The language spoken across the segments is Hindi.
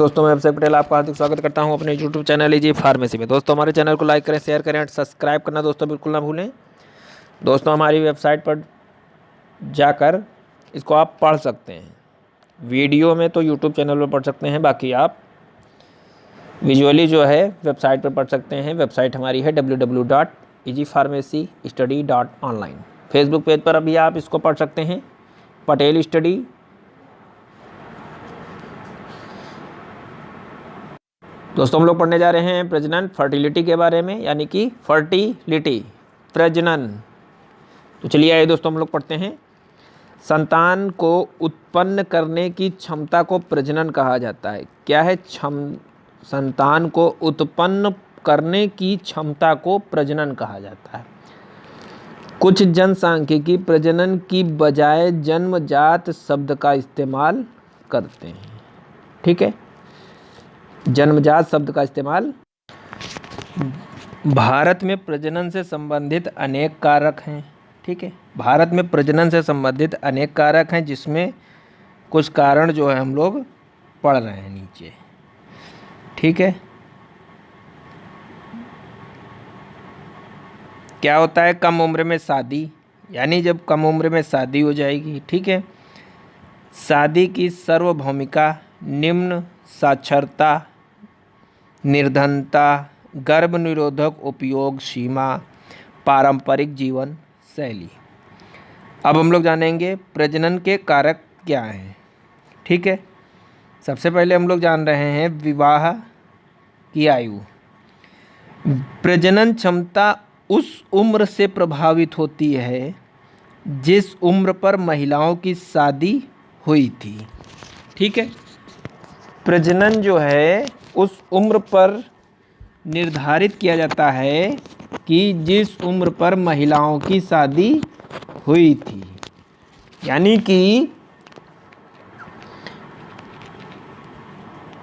दोस्तों मैं अभिषेक पटेल आपका हार्दिक स्वागत करता हूं अपने YouTube चैनल इजी फार्मेसी में। दोस्तों हमारे चैनल को लाइक करें, शेयर करें और सब्सक्राइब करना दोस्तों बिल्कुल ना भूलें। दोस्तों हमारी वेबसाइट पर जाकर इसको आप पढ़ सकते हैं। वीडियो में तो YouTube चैनल पर पढ़ सकते हैं, बाकी आप विजुअली जो है वेबसाइट पर पढ़ सकते हैं। वेबसाइट हमारी है www.easypharmacystudy.online। फेसबुक पेज पर भी आप इसको पढ़ सकते हैं, पटेल स्टडी। दोस्तों हम लोग पढ़ने जा रहे हैं प्रजनन फर्टिलिटी के बारे में, यानी कि फर्टिलिटी प्रजनन। तो चलिए आइए दोस्तों हम लोग पढ़ते हैं। संतान को उत्पन्न करने की क्षमता को प्रजनन कहा जाता है। क्या है? संतान को उत्पन्न करने की क्षमता को प्रजनन कहा जाता है। कुछ जनसांख्यिकी प्रजनन की बजाय जन्मजात शब्द का इस्तेमाल करते हैं। ठीक है, जन्मजात शब्द का इस्तेमाल। भारत में प्रजनन से संबंधित अनेक कारक हैं। ठीक है, भारत में प्रजनन से संबंधित अनेक कारक हैं, जिसमें कुछ कारण जो है हम लोग पढ़ रहे हैं नीचे। ठीक है, क्या होता है? कम उम्र में शादी, यानी जब कम उम्र में शादी हो जाएगी। ठीक है, शादी की सार्वभौमिका, निम्न साक्षरता, निर्धनता, गर्भ निरोधक उपयोग सीमा, पारंपरिक जीवन शैली। अब हम लोग जानेंगे प्रजनन के कारक क्या हैं। ठीक है, सबसे पहले हम लोग जान रहे हैं विवाह की आयु। प्रजनन क्षमता उस उम्र से प्रभावित होती है जिस उम्र पर महिलाओं की शादी हुई थी। ठीक है, प्रजनन जो है उस उम्र पर निर्धारित किया जाता है कि जिस उम्र पर महिलाओं की शादी हुई थी, यानी कि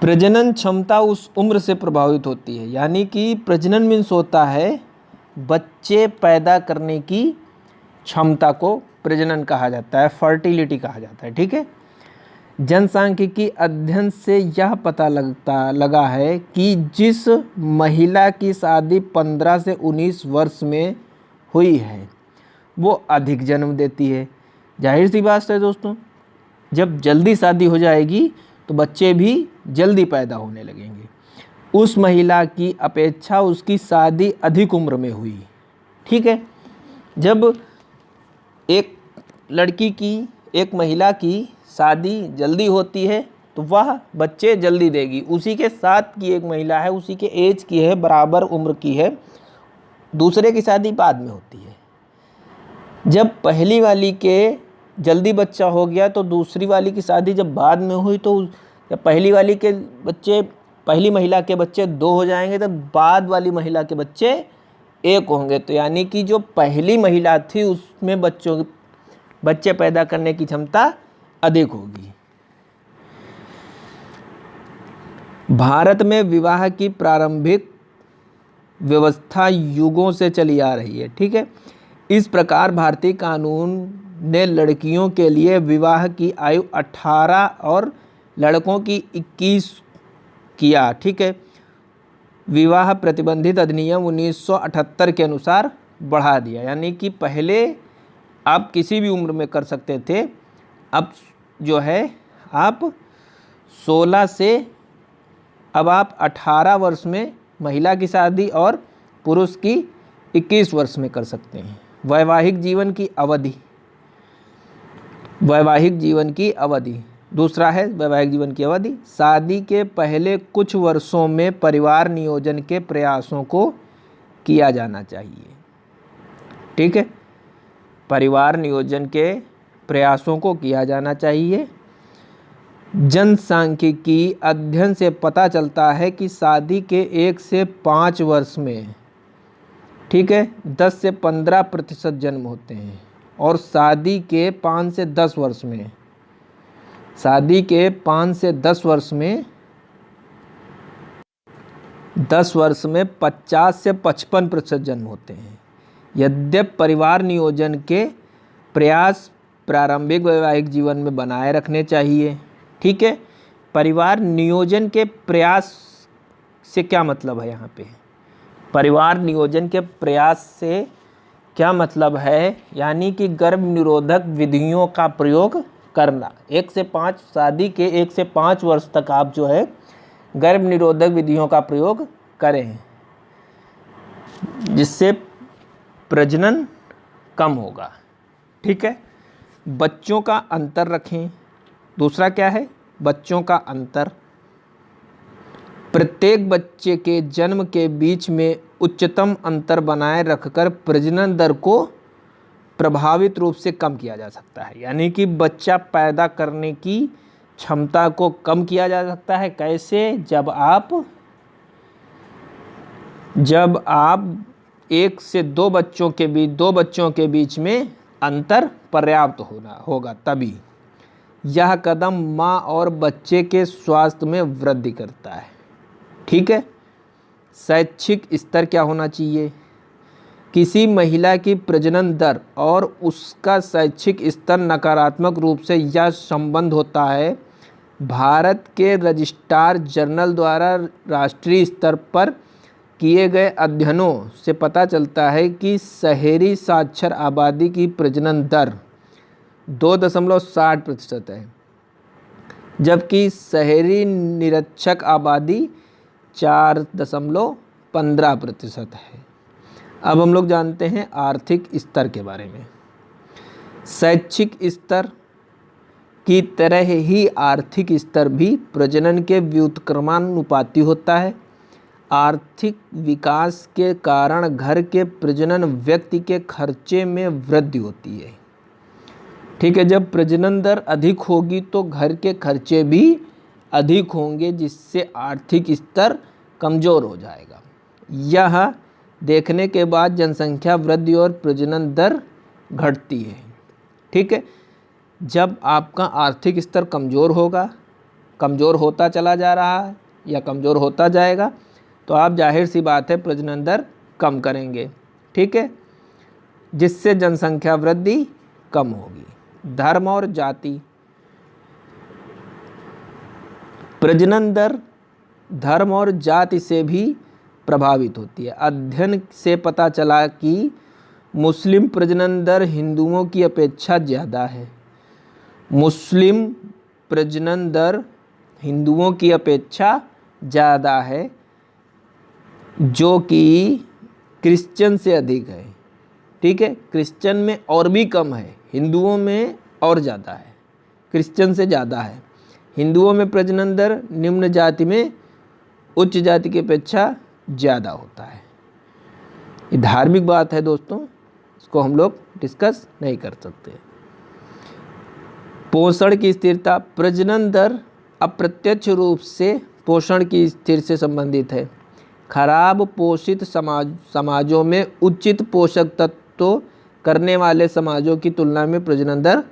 प्रजनन क्षमता उस उम्र से प्रभावित होती है। यानी कि प्रजनन मीन्स होता है बच्चे पैदा करने की क्षमता को प्रजनन कहा जाता है, फर्टिलिटी कहा जाता है। ठीक है, जनसांख्यिकी अध्ययन से यह पता लगा है कि जिस महिला की शादी 15 से 19 वर्ष में हुई है वो अधिक जन्म देती है। जाहिर सी बात है दोस्तों, जब जल्दी शादी हो जाएगी तो बच्चे भी जल्दी पैदा होने लगेंगे। उस महिला की अपेक्षा उसकी शादी अधिक उम्र में हुई। ठीक है, जब एक महिला की शादी जल्दी होती है तो वह बच्चे जल्दी देगी। उसी के साथ की एक महिला है, उसी के एज की है, बराबर उम्र की है, दूसरे की शादी बाद में होती है। जब पहली वाली के जल्दी बच्चा हो गया तो दूसरी वाली की शादी जब बाद में हुई तो जब पहली महिला के बच्चे 2 हो जाएंगे तब बाद वाली महिला के बच्चे 1 होंगे। तो यानी कि जो पहली महिला थी उसमें बच्चे पैदा करने की क्षमता अधिक होगी। भारत में विवाह की प्रारंभिक व्यवस्था युगों से चली आ रही है। ठीक है, इस प्रकार भारतीय कानून ने लड़कियों के लिए विवाह की आयु 18 और लड़कों की 21 किया। ठीक है, विवाह प्रतिबंधित अधिनियम 1978 के अनुसार बढ़ा दिया। यानी कि पहले आप किसी भी उम्र में कर सकते थे, अब जो है आप 16 से अब आप 18 वर्ष में महिला की शादी और पुरुष की 21 वर्ष में कर सकते हैं। वैवाहिक जीवन की अवधि दूसरा है वैवाहिक जीवन की अवधि। शादी के पहले कुछ वर्षों में परिवार नियोजन के प्रयासों को किया जाना चाहिए। ठीक है, परिवार नियोजन के प्रयासों को किया जाना चाहिए। जनसांख्यिकी अध्ययन से पता चलता है कि शादी के 1 से 5 वर्ष में, ठीक है, 10 से 15% जन्म होते हैं और शादी के 5 से 10 वर्ष में 10 वर्ष में 50 से 55% जन्म होते हैं। यद्यपि परिवार नियोजन के प्रयास प्रारंभिक वैवाहिक जीवन में बनाए रखने चाहिए। ठीक है, परिवार नियोजन के प्रयास से क्या मतलब है? यहाँ पे परिवार नियोजन के प्रयास से क्या मतलब है? यानी कि गर्भ निरोधक विधियों का प्रयोग करना। 1 से 5 शादी के 1 से 5 वर्ष तक आप जो है गर्भ निरोधक विधियों का प्रयोग करें, जिससे प्रजनन कम होगा। ठीक है। बच्चों का अंतर रखें। दूसरा क्या है? बच्चों का अंतर। प्रत्येक बच्चे के जन्म के बीच में उच्चतम अंतर बनाए रखकर प्रजनन दर को प्रभावित रूप से कम किया जा सकता है। यानी कि बच्चा पैदा करने की क्षमता को कम किया जा सकता है। कैसे? जब आप 1 से 2 बच्चों के बीच में अंतर पर्याप्त होगा तभी। यह कदम माँ और बच्चे के स्वास्थ्य में वृद्धि करता है। ठीक है। शैक्षिक स्तर क्या होना चाहिए? किसी महिला की प्रजनन दर और उसका शैक्षिक स्तर नकारात्मक रूप से यह संबंध होता है। भारत के रजिस्ट्रार जनरल द्वारा राष्ट्रीय स्तर पर किए गए अध्ययनों से पता चलता है कि शहरी साक्षर आबादी की प्रजनन दर 2.60% है, जबकि शहरी निरक्षर आबादी 4.15% है। अब हम लोग जानते हैं आर्थिक स्तर के बारे में। शैक्षिक स्तर की तरह ही आर्थिक स्तर भी प्रजनन के व्युत्क्रमानुपाती होता है। आर्थिक विकास के कारण घर के प्रजनन व्यक्ति के खर्चे में वृद्धि होती है। ठीक है। जब प्रजनन दर अधिक होगी तो घर के खर्चे भी अधिक होंगे, जिससे आर्थिक स्तर कमज़ोर हो जाएगा। यह देखने के बाद जनसंख्या वृद्धि और प्रजनन दर घटती है। ठीक है। जब आपका आर्थिक स्तर कमज़ोर होता चला जा रहा है या कमज़ोर होता जाएगा, तो आप जाहिर सी बात है प्रजनन दर कम करेंगे। ठीक है। जिससे जनसंख्या वृद्धि कम होगी। धर्म और जाति। प्रजनन दर धर्म और जाति से भी प्रभावित होती है। अध्ययन से पता चला कि मुस्लिम प्रजनन दर हिंदुओं की अपेक्षा ज़्यादा है। मुस्लिम प्रजनन दर हिंदुओं की अपेक्षा ज़्यादा है, जो कि क्रिश्चियन से अधिक है। ठीक है। क्रिश्चियन में और भी कम है, हिंदुओं में और ज़्यादा है, क्रिश्चियन से ज़्यादा है। हिंदुओं में प्रजनन दर निम्न जाति में उच्च जाति की अपेक्षा ज़्यादा होता है। ये धार्मिक बात है दोस्तों, इसको हम लोग डिस्कस नहीं कर सकते। पोषण की स्थिरता। प्रजनन दर अप्रत्यक्ष रूप से पोषण की स्थिर से संबंधित है। खराब पोषित समाजों में उचित पोषक तत्व करने वाले समाजों की तुलना में प्रजनन दर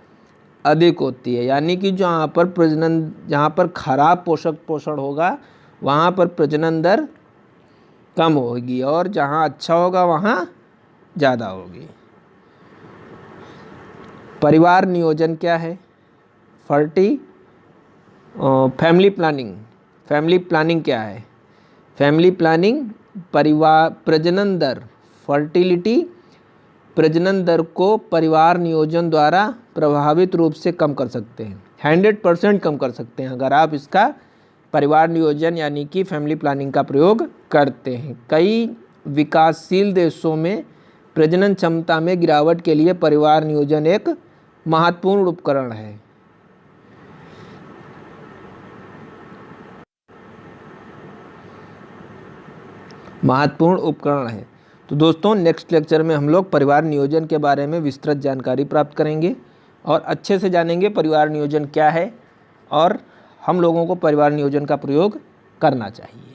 अधिक होती है। यानी कि जहाँ पर खराब पोषण होगा वहाँ पर प्रजनन दर कम होगी, और जहाँ अच्छा होगा वहाँ ज़्यादा होगी। परिवार नियोजन क्या है? फैमिली प्लानिंग क्या है? फैमिली प्लानिंग प्रजनन दर फर्टिलिटी प्रजनन दर को परिवार नियोजन द्वारा प्रभावित रूप से कम कर सकते हैं। 100% कम कर सकते हैं अगर आप इसका परिवार नियोजन यानी कि फैमिली प्लानिंग का प्रयोग करते हैं। कई विकासशील देशों में प्रजनन क्षमता में गिरावट के लिए परिवार नियोजन एक महत्वपूर्ण उपकरण है। तो दोस्तों नेक्स्ट लेक्चर में हम लोग परिवार नियोजन के बारे में विस्तृत जानकारी प्राप्त करेंगे और अच्छे से जानेंगे परिवार नियोजन क्या है और हम लोगों को परिवार नियोजन का प्रयोग करना चाहिए।